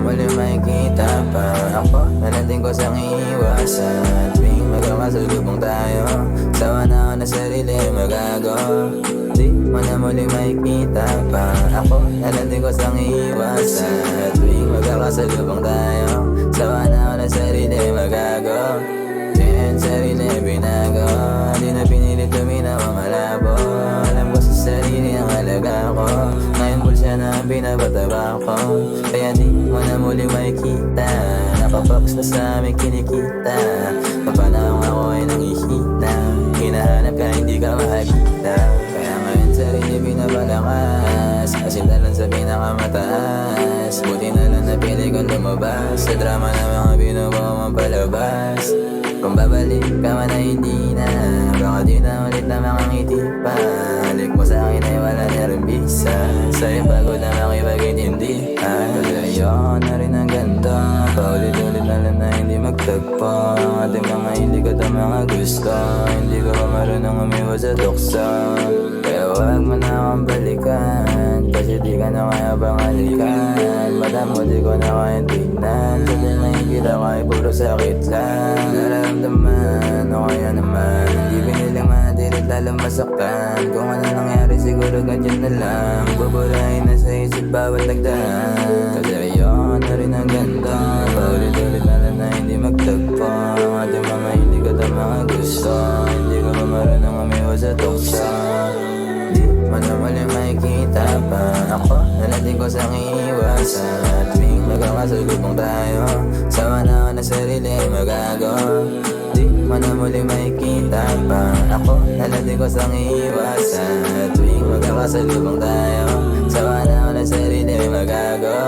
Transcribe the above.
Muli makikita pa ako na natin ko sang iwasan. Tuwing magkakasalubong tayo, sawa na ako na sarili magago. Di mo na muli makikita pa ako na natin ko sang iwasan. Tuwing magkakasalubong tayo, sawa na ako na sarili magago. Yan sarili binago, di na pinilit luminaw ang malabo. Alam ko sa sarili ang halaga ko, ngayon bulsa na pinapataba ko. Kaya di mo na muli makikita, nakabox na sa aming kinikita. Papanahong ako ay nangihina, hinahanap ka hindi ka makakita. Kaya ngayon sarili pinapalakas, asindalan sa pinakamataas. Buti na lang napili kong lumabas sa drama na mga binubuo mong palabas. Kung babalik ka man ay hindi na, baka di na ulit na makangiti pa. Halik mo sa akin ay wala na rin bisa, sa'yo pagod na makipag-intindihan. Kasi ayoko na rin ang ganda, paulit-ulit na lang na hindi magtagpo. Ang ating mga hilig at ang mga gusto, hindi ko pa marunong umiwas sa tukso. Kaya huwag mo na akong balikan, kasi di ka na kaya pangalikan. Madam mo di ko na kaya tignan, sabi nakikita ko ay puro sakit lang. Nararamdaman o kaya naman, hindi pinilang matilit lalong masaktan. Kung ano nangyari siguro ganyan na lang, buburahin na sa isip bawat nagdaan. Kasi ayoko na rin ang ganda, paulit-ulit na lang na hindi magtagpo. Ang ating mga hilig at ang mga gusto, hindi ko pa marunong umiwas sa tukso. Muli makikita pa ako na natin ko sang iwasan. Tuwing magkakasalubong tayo, sawa na ako na sarili magago. Di mo na muli makikita pa ako na natin ko sang iwasan. Tuwing magkakasalubong tayo, sawa na ako na sarili magago.